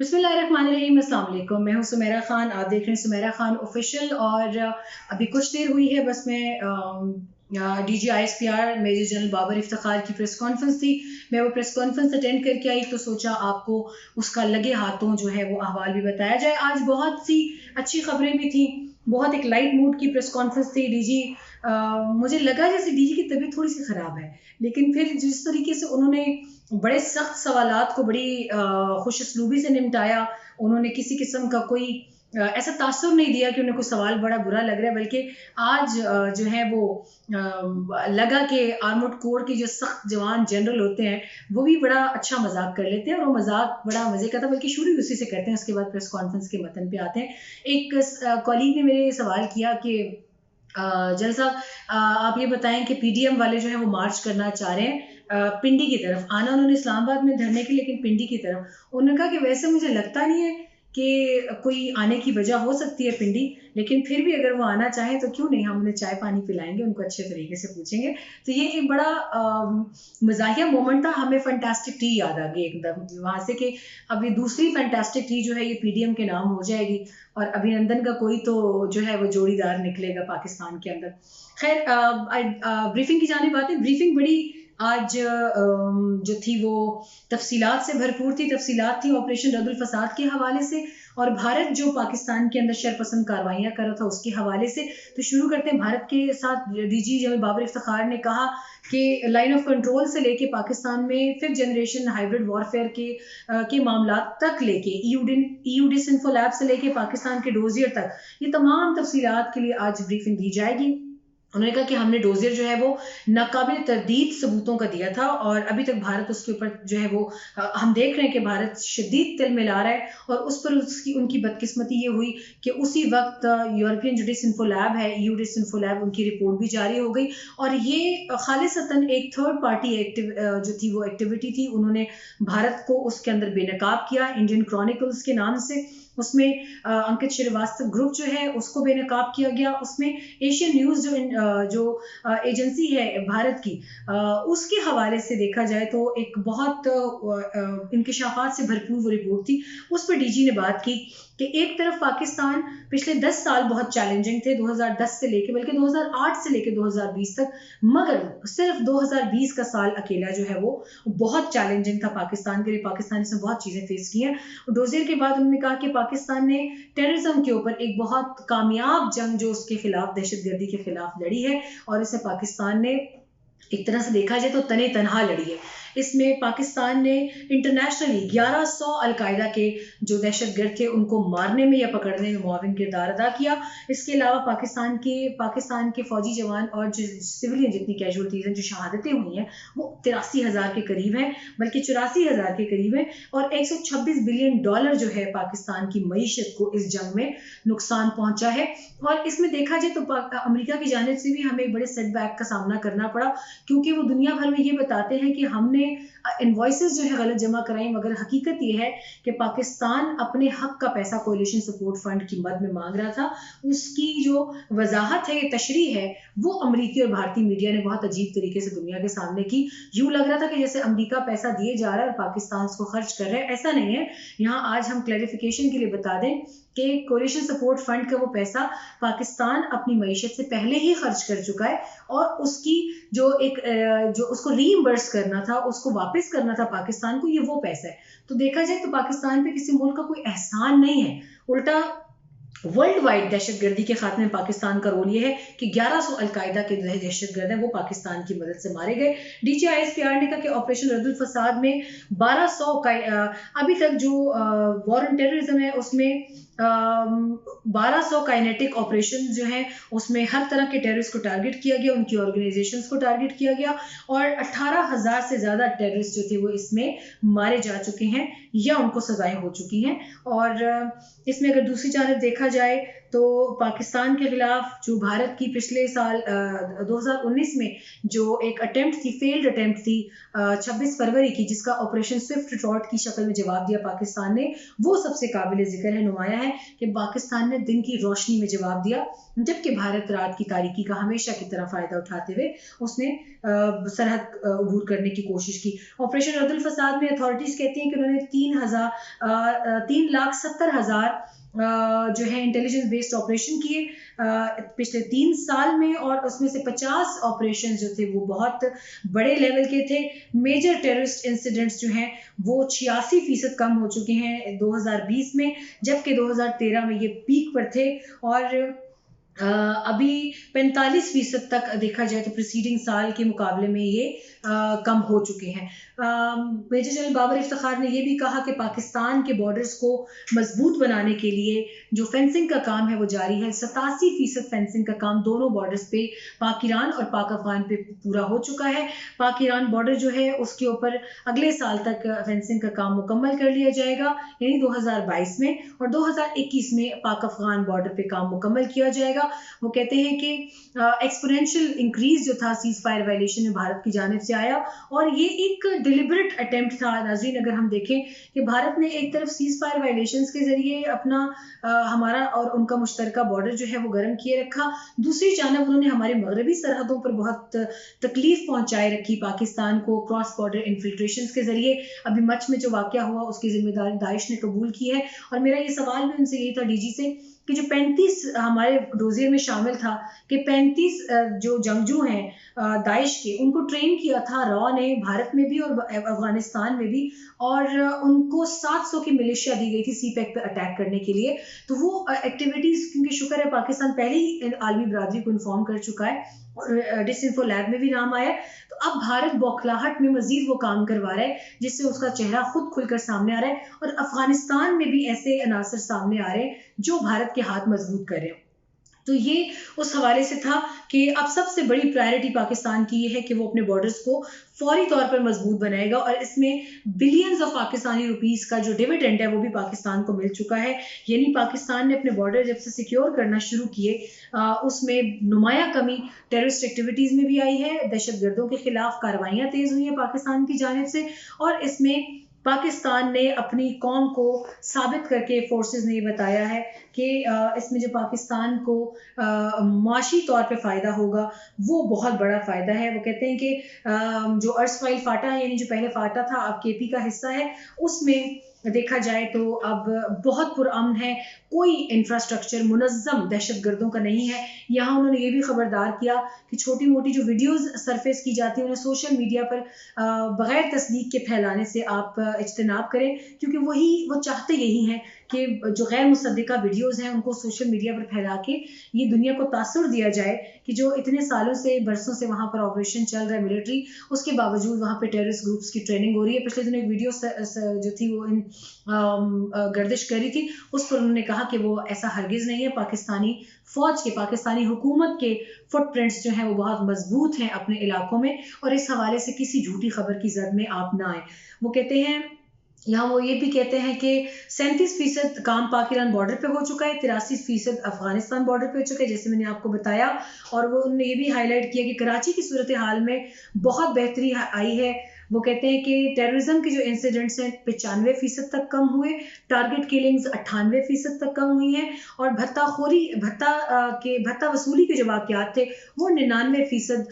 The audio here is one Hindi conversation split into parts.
बिस्मिल्लाहिर्रहमानिर्रहीम, अस्सलाम वालेकुम। मैं हूं सुमेरा खान, आप देख रहे हैं सुमेरा खान ऑफिशियल। और अभी कुछ देर हुई है बस मैं DGISPR major general Babar Iftikhar की प्रेस कॉन्फ्रेंस थी। मैं वो प्रेस कॉन्फ्रेंस अटेंड करके आई तो सोचा आपको उसका लगे हाथों जो है वो अहवाल भी बताया जाए। आज बहुत सी अच्छी खबरें भी थी, बहुत एक लाइट मूड की प्रेस कॉन्फ्रेंस थी। मुझे लगा जैसे DG की तबीयत थोड़ी सी ख़राब है, लेकिन फिर जिस तरीके से उन्होंने बड़े सख्त सवालात को बड़ी खुश उसलूबी से निपटाया, उन्होंने किसी किस्म का कोई ऐसा तासुर नहीं दिया कि उन्हें कोई सवाल बड़ा बुरा लग रहा है, बल्कि आज जो है वो लगा कि आर्मड कोर के जो सख्त जवान जनरल होते हैं वो भी बड़ा अच्छा मजाक कर लेते हैं, और वो मजाक बड़ा मजे का था, बल्कि शुरू उसी से करते हैं। उसके बाद प्रेस कॉन्फ्रेंस के मतन पे आते हैं। एक कॉलीग ने मेरे सवाल किया कि जनरल साहब, आप ये बताएं कि PDM वाले जो है वो मार्च करना चाह रहे हैं पिंडी की तरफ आना, उन्होंने इस्लामाबाद में धरने की, लेकिन पिंडी की तरफ। उन्होंने कहा कि वैसे मुझे लगता नहीं है कि कोई आने की वजह हो सकती है पिंडी, लेकिन फिर भी अगर वो आना चाहे तो क्यों नहीं, हम उन्हें चाय पानी पिलाएंगे, उनको अच्छे तरीके से पूछेंगे। तो ये एक बड़ा मजाहिया मोमेंट था। हमें फैंटास्टिक टी याद आ गई एकदम वहां से कि अभी दूसरी फैंटास्टिक टी जो है ये PDM के नाम हो जाएगी, और अभिनंदन का कोई तो जो है वो जोड़ीदार निकलेगा पाकिस्तान के अंदर। खैर, ब्रीफिंग की जानिब बात है। ब्रीफिंग बड़ी आज जो थी वो तफसीलात से भरपूर थी। तफसीलात थी ऑपरेशन रद्दुल फसाद के हवाले से, और भारत जो पाकिस्तान के अंदर शरपसंद कार्रवाइयाँ कर रहा था उसके हवाले से। तो शुरू करते हैं भारत के साथ। DG जनरल बाबर इफ्तिखार ने कहा कि लाइन ऑफ कंट्रोल से लेके पाकिस्तान में 5th जनरेशन हाइब्रिड वॉरफेयर के मामला तक लेके ईयूडिस इन्फोलैब से लेके पाकिस्तान के डोजियर तक, ये तमाम तफसीलात के लिए आज ब्रीफिंग दी जाएगी। उन्होंने कहा कि हमने डोजियर जो है वो नाकाबिल तरदीद सबूतों का दिया था, और अभी तक भारत उसके ऊपर जो है वो हम देख रहे हैं कि भारत शदीद तिल मिला रहा है। और उस पर उनकी बदकिस्मती ये हुई कि उसी वक्त यूरोपियन जुडिस इन्फोलैब है, यूडिस इन्फोलैब, उनकी रिपोर्ट भी जारी हो गई, और ये खालिसतन एक थर्ड पार्टी जो थी वो एक्टिविटी थी। उन्होंने भारत को उसके अंदर बेनकाब किया इंडियन क्रॉनिकल्स के नाम से। उसमें अंकित श्रीवास्तव ग्रुप जो है उसको बेनकाब किया गया। उसमें एशियन न्यूज़ जो एजेंसी है भारत की, उसके हवाले से देखा जाए तो एक बहुत इंकिशाफात से भरपूर वो रिपोर्ट थी। उस पर DG ने बात की कि एक तरफ पाकिस्तान पिछले 10 साल बहुत चैलेंजिंग थे, 2010 से लेके, बल्कि 2008 से लेके 2020 तक, मगर सिर्फ 2020 का साल अकेला जो है वो बहुत चैलेंजिंग था पाकिस्तान के लिए। पाकिस्तान इसमें बहुत चीज़ें फेस की हैं। डोजियर के बाद उन्होंने कहा कि पाकिस्तान ने टेररिज्म के ऊपर एक बहुत कामयाब जंग जो उसके खिलाफ, दहशतगर्दी के खिलाफ लड़ी है, और इसे पाकिस्तान ने एक तरह से देखा जाए तो तने तनहा लड़ी है। इसमें पाकिस्तान ने इंटरनेशनली 1100 अलकायदा के जो दहशतगर्द थे उनको मारने में या पकड़ने में मुआविन किरदार अदा किया। इसके अलावा पाकिस्तान के फौजी जवान और जो सिविलियन जितनी कैजुअलिटीज हैं, जो शहादतें हुई हैं, वो 83,000 के करीब हैं, बल्कि 84,000 के करीब हैं। और $126 बिलियन जो है पाकिस्तान की मईशत को इस जंग में नुकसान पहुंचा है। और इसमें देखा जाए तो अमेरिका की जानिब से भी हमें एक बड़े सेटबैक का सामना करना पड़ा, क्योंकि वो दुनिया भर में ये बताते हैं कि हमने इनवॉइसेस जो है गलत जमा कराई, मगर हकीकत ये है कि पाकिस्तान अपने हक का पैसा कोलिशन सपोर्ट फंड की मद में मांग रहा था। उसकी जो वजाहत है, ये तशरीह है, वो अमेरिकी और भारतीय मीडिया ने बहुत अजीब तरीके से दुनिया के सामने की। यूं लग रहा था कि जैसे अमेरिका पैसा दिए जा रहा है और पाकिस्तान उसको खर्च कर रहा है। ऐसा नहीं है। यहाँ आज हम क्लैरिफिकेशन के लिए बता दें कि कोलिशन सपोर्ट फंड का वो पैसा पाकिस्तान अपनी मईशत से पहले ही खर्च कर चुका है, और उसकी जो उसको रीइंबर्स करना था, उसको वापस करना था पाकिस्तान को, ये वो पैसा है। तो देखा जाए तो पाकिस्तान पे किसी मुल्क का कोई एहसान नहीं है, उल्टा वर्ल्ड वाइड दहशतगर्दी के खात्मे में पाकिस्तान का रोल ये है कि 1100 अलकायदा के दहशतगर्द हैं वो पाकिस्तान की मदद से मारे गए। DGISPR ने कहा कि ऑपरेशन रद्दुल फसाद में 1200 का अभी तक जो वॉर ऑन टेररिज्म है उसमें 1200 काइनेटिक ऑपरेशन जो हैं उसमें हर तरह के टेररिस्ट को टारगेट किया गया, उनकी ऑर्गेनाइजेशंस को टारगेट किया गया, और 18,000 से ज़्यादा टेररिस्ट जो थे वो इसमें मारे जा चुके हैं या उनको सजाएं हो चुकी हैं। और इसमें अगर दूसरी जानब देखा देखा जाए तो पाकिस्तान के खिलाफ जो भारत की पिछले साल 2019 में जो एक अटेम्प्ट थी, फेल्ड अटेम्प्ट थी 26 फरवरी की, जिसका ऑपरेशन स्विफ्ट रिटॉर्ट की शक्ल में जवाब दिया पाकिस्तान ने, वो सबसे काबिल जिक्र है, नुमाया है कि पाकिस्तान ने दिन की रोशनी में जवाब दिया, जबकि भारत रात की तारीकी का हमेशा की तरह फायदा उठाते हुए उसने सरहद अबूर करने की कोशिश की। ऑपरेशन रद्दुल फसाद में अथॉरिटीज कहती हैं कि उन्होंने 3,70,000 जो है इंटेलिजेंस बेस्ड ऑपरेशन किए पिछले 3 साल में, और उसमें से 50 ऑपरेशन जो थे वो बहुत बड़े लेवल के थे। मेजर टेररिस्ट इंसिडेंट्स जो हैं वो 86% कम हो चुके हैं 2020 में, जबकि 2013 में ये पीक पर थे, और अभी 45% तक देखा जाए तो प्रीसीडिंग साल के मुकाबले में ये कम हो चुके हैं। मेजर जनरल बाबर इफ्तिखार ने यह भी कहा कि पाकिस्तान के बॉर्डर्स को मजबूत बनाने के लिए जो फेंसिंग का काम है वो जारी है। 87% फेंसिंग का काम दोनों बॉर्डर्स पे, पाक ईरान और पाक अफगान पे पूरा हो चुका है। पाक ईरान बॉर्डर जो है उसके ऊपर अगले साल तक फेंसिंग का काम मुकम्मल कर लिया जाएगा, यानी 2022 में, और 2021 में पाक अफगान बॉर्डर पे काम मुकम्मल किया जाएगा। वो कहते हैं कि एक्सपोनेंशियल इंक्रीज जो था सीज फायर वायलेशन में भारत की जानिब से आया, और ये एक डिलिबरेट अटेम्प्ट था। नाज़रीन, अगर हम देखें कि भारत ने एक तरफ सीज फायर वायलेशंस के जरिए अपना हमारा और उनका मुश्तरका बॉर्डर जो है वो गर्म किए रखा, दूसरी जानब उन्होंने हमारे मगरबी सरहदों पर बहुत तकलीफ पहुंचाए रखी पाकिस्तान को क्रॉस बॉर्डर इन्फिल्ट्रेशन के जरिए। अभी मच में जो वाक़या हुआ उसकी जिम्मेदारी दाइश ने कबूल की है, और मेरा ये सवाल भी उनसे यही था, डीजी से, कि जो 35 हमारे डोजियर में शामिल था कि 35 जो जंगजू हैं दाइश के, उनको ट्रेन किया था रॉ ने, भारत में भी और अफगानिस्तान में भी, और उनको 700 की मिलिशिया दी गई थी सीपैक पे अटैक करने के लिए। तो वो एक्टिविटीज, क्योंकि शुक्र है पाकिस्तान पहले ही आलमी बरादरी को इन्फॉर्म कर चुका है और डिसइंफो लैब में भी नाम आया, तो अब भारत बौखलाहट में मजीद वो काम करवा रहा है जिससे उसका चेहरा खुद खुलकर सामने आ रहा है, और अफगानिस्तान में भी ऐसे अनासर सामने आ रहे हैं जो भारत के हाथ मजबूत कर रहे हैं। तो ये उस हवाले से था कि अब सबसे बड़ी प्रायोरिटी पाकिस्तान की ये है कि वो अपने बॉर्डर्स को फौरी तौर पर मजबूत बनाएगा, और इसमें बिलियंस ऑफ पाकिस्तानी रुपीस का जो डिविडेंड है वो भी पाकिस्तान को मिल चुका है। यानी पाकिस्तान ने अपने बॉर्डर जब से सिक्योर करना शुरू किए उसमें नुमाया कमी टेररिस्ट एक्टिविटीज में भी आई है, दहशतगर्दों के खिलाफ कार्रवाइयां तेज हुई हैं पाकिस्तान की जानिब से, और इसमें पाकिस्तान ने अपनी कौम को साबित करके फोर्सेस ने ये बताया है कि इसमें जो पाकिस्तान को मुआशी तौर पे फ़ायदा होगा वो बहुत बड़ा फ़ायदा है। वो कहते हैं कि जो अर्सवाइल फाटा है, यानी जो पहले फाटा था अब केपी का हिस्सा है, उसमें देखा जाए तो अब बहुत पुरअमन है, कोई इंफ्रास्ट्रक्चर मुनज़्ज़म दहशतगर्दों का नहीं है। यहाँ उन्होंने ये भी खबरदार किया कि छोटी मोटी जो वीडियोस सरफेस की जाती हैं उन्हें सोशल मीडिया पर बग़ैर तस्दीक के फैलाने से आप इज्तनाब करें, क्योंकि वो चाहते यही हैं कि जो गैर मुसद्दिका वीडियोस हैं उनको सोशल मीडिया पर फैला के ये दुनिया को तासुर दिया जाए कि जो इतने सालों से, बरसों से वहाँ पर ऑपरेशन चल रहा है मिलिट्री, उसके बावजूद वहाँ पे टेररिस्ट ग्रुप्स की ट्रेनिंग हो रही है। पिछले दिनों एक वीडियो जो थी वो गर्दिश कर रही थी, उस पर उन्होंने कहा कि वो ऐसा हरगिज़ नहीं है। पाकिस्तानी फौज के, पाकिस्तानी हुकूमत के फुटप्रिंट्स जो हैं वो बहुत मजबूत हैं अपने इलाकों में, और इस हवाले से किसी झूठी खबर की जद में आप ना आए। वो कहते हैं, यहाँ वो ये भी कहते हैं कि 37% काम पाक ईरान बॉर्डर पे हो चुका है, 83% अफगानिस्तान बॉर्डर पे हो चुका है, जैसे मैंने आपको बताया। और वो उन्होंने ये भी हाईलाइट किया कि कराची की सूरत हाल में बहुत बेहतरी आई है। वो कहते हैं कि टेररिज्म के जो इंसिडेंट्स हैं 95% तक कम हुए, टारगेट किलिंग्स 98% तक कम हुई हैं, और भत्ता वसूली के जो वाक़यात थे वो 99%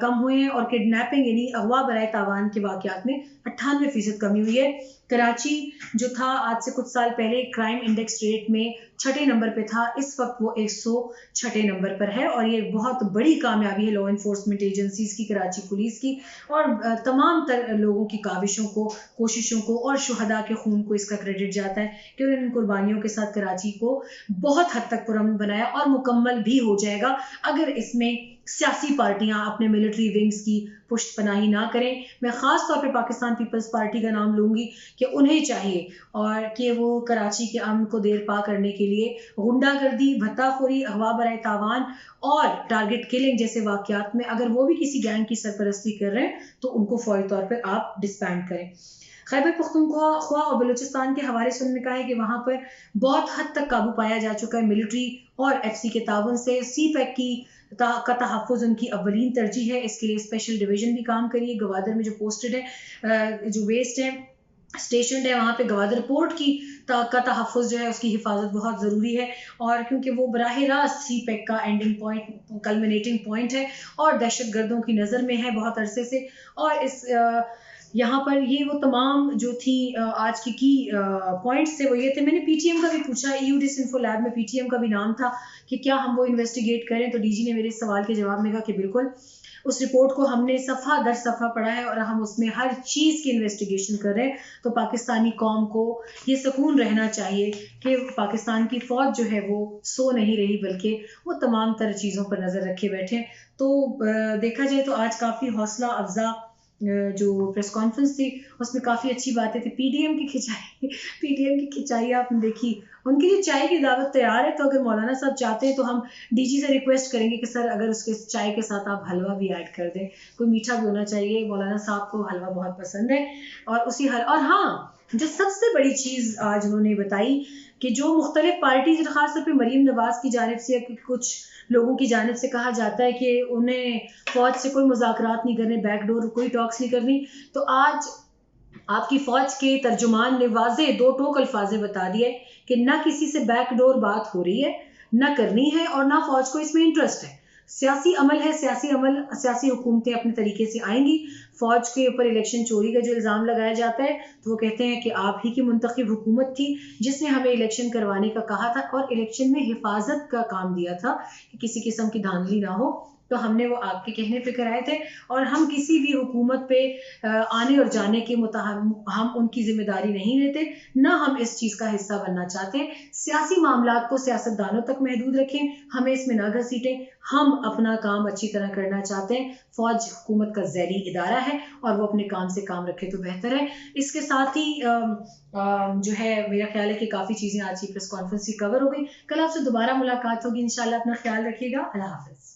कम हुए हैं, और किडनैपिंग यानी अगवा बराए तावान के वाक़यात में 98% कमी हुई है। कराची जो था आज से कुछ साल पहले क्राइम इंडेक्स रेट में 6ठे नंबर पे था, इस वक्त वो 106ठे नंबर पर है, और ये बहुत बड़ी कामयाबी है लॉ इन्फोर्समेंट एजेंसीज की, कराची पुलिस की, और तमाम तर लोगों की काविशों को, कोशिशों को, और शुहदा के खून को इसका क्रेडिट जाता है कि उन्होंने इन कुर्बानियों के साथ कराची को बहुत हद तक पुरअमन बनाया, और मुकम्मल भी हो जाएगा अगर इसमें सियासी पार्टियां अपने मिलिट्री विंग्स की पुष्टपनाही ना करें। मैं खास तौर पे पाकिस्तान पीपल्स पार्टी का नाम लूंगी कि उन्हें चाहिए और कि वो कराची के अमन को देर पा करने के लिए गुंडागर्दी, भत्ताखोरी, अगवा बराए तावान और टारगेट किलिंग जैसे वाकयात में अगर वो भी किसी गैंग की सरपरस्ती कर रहे हैं तो उनको फौरी तौर पर आप डिस्बैंड करें। खैबर पख्तूनख्वा और बलूचिस्तान के हवाले से उन्होंने कहा है कि वहाँ पर बहुत हद तक काबू पाया जा चुका है मिलिट्री और एफसी के ताउन से। सी पैक की का तहफ़्फ़ुज़ उनकी अव्वलीन तरजीह है। इसके लिए स्पेशल डिवीजन भी काम करिए। गवादर में जो पोस्टेड है, जो बेस्ड है, स्टेशन है, वहाँ पे गवादर पोर्ट की का तहफ़्फ़ुज़ जो है उसकी हिफाजत बहुत ज़रूरी है। और क्योंकि वो बराह रास्त सी पैक का एंडिंग पॉइंट, कल्मिनेटिंग पॉइंट है और दहशत गर्दों की नज़र में है बहुत अरसे से। और इस यहाँ पर ये वो तमाम जो थी आज की पॉइंट्स थे वो ये थे। मैंने पीटीएम का भी पूछा, ईयू डिसइंफो लैब में पीटीएम का भी नाम था कि क्या हम वो इन्वेस्टिगेट करें, तो डीजी ने मेरे इस सवाल के जवाब में कहा कि बिल्कुल। उस रिपोर्ट को हमने सफ़ा दर सफ़ा पढ़ा है और हम उसमें हर चीज़ की इन्वेस्टिगेशन कर रहे हैं। तो पाकिस्तानी कौम को ये सुकून रहना चाहिए कि पाकिस्तान की फ़ौज जो है वो सो नहीं रही, बल्कि वो तमाम तर चीज़ों पर नज़र रखे बैठे हैं। तो देखा जाए तो आज काफ़ी हौसला अफ़ज़ा जो प्रेस कॉन्फ्रेंस थी उसमें काफ़ी अच्छी बातें थी। पीडीएम की खिंचाई पीडीएम की खिंचाई आपने देखी। उनके लिए चाय की दावत तैयार है, तो अगर मौलाना साहब चाहते हैं तो हम डीजी से रिक्वेस्ट करेंगे कि सर अगर उसके चाय के साथ आप हलवा भी ऐड कर दें। कोई मीठा भी होना चाहिए, मौलाना साहब को हलवा बहुत पसंद है। और हाँ, जो सबसे बड़ी चीज़ आज उन्होंने बताई कि जो मुख्तलिफ पार्टीज, खास तौर पे मरीम नवाज की जानिब से या कुछ लोगों की जानिब से कहा जाता है कि उन्हें फौज से कोई मुज़ाकरात नहीं करने, बैकडोर कोई टॉक्स नहीं करनी, तो आज आपकी फौज के तर्जुमान ने वाज़े दो टोक अल्फाज बता दिए कि ना किसी से बैकडोर बात हो रही है, ना करनी है, और ना फौज को इसमें इंटरेस्ट है। सियासी अमल है, सियासी हुकूमतें अपने तरीके से आएंगी। फौज के ऊपर इलेक्शन चोरी का जो इल्ज़ाम लगाया जाता है तो वो कहते हैं कि आप ही की मुंतखब हुकूमत थी जिसने हमें इलेक्शन करवाने का कहा था और इलेक्शन में हिफाजत का काम दिया था कि किसी किस्म की धांधली ना हो, तो हमने वो आपके कहने पे कराए थे। और हम किसी भी हुकूमत पे आने और जाने के हम उनकी जिम्मेदारी नहीं लेते, ना हम इस चीज़ का हिस्सा बनना चाहते। सियासी मामलात को सियासतदानों तक महदूद रखें, हमें इसमें ना घसीटें। हम अपना काम अच्छी तरह करना चाहते हैं। फौज हुकूमत का ज़ैली इदारा है और वो अपने काम से काम रखे तो बेहतर है। इसके साथ ही जो है मेरा ख्याल है कि काफ़ी चीज़ें आज की प्रेस कॉन्फ्रेंस की कवर हो गई। कल आपसे दोबारा मुलाकात होगी इंशाल्लाह। अपना ख्याल रखिएगा। अल्लाह हाफ़िज़।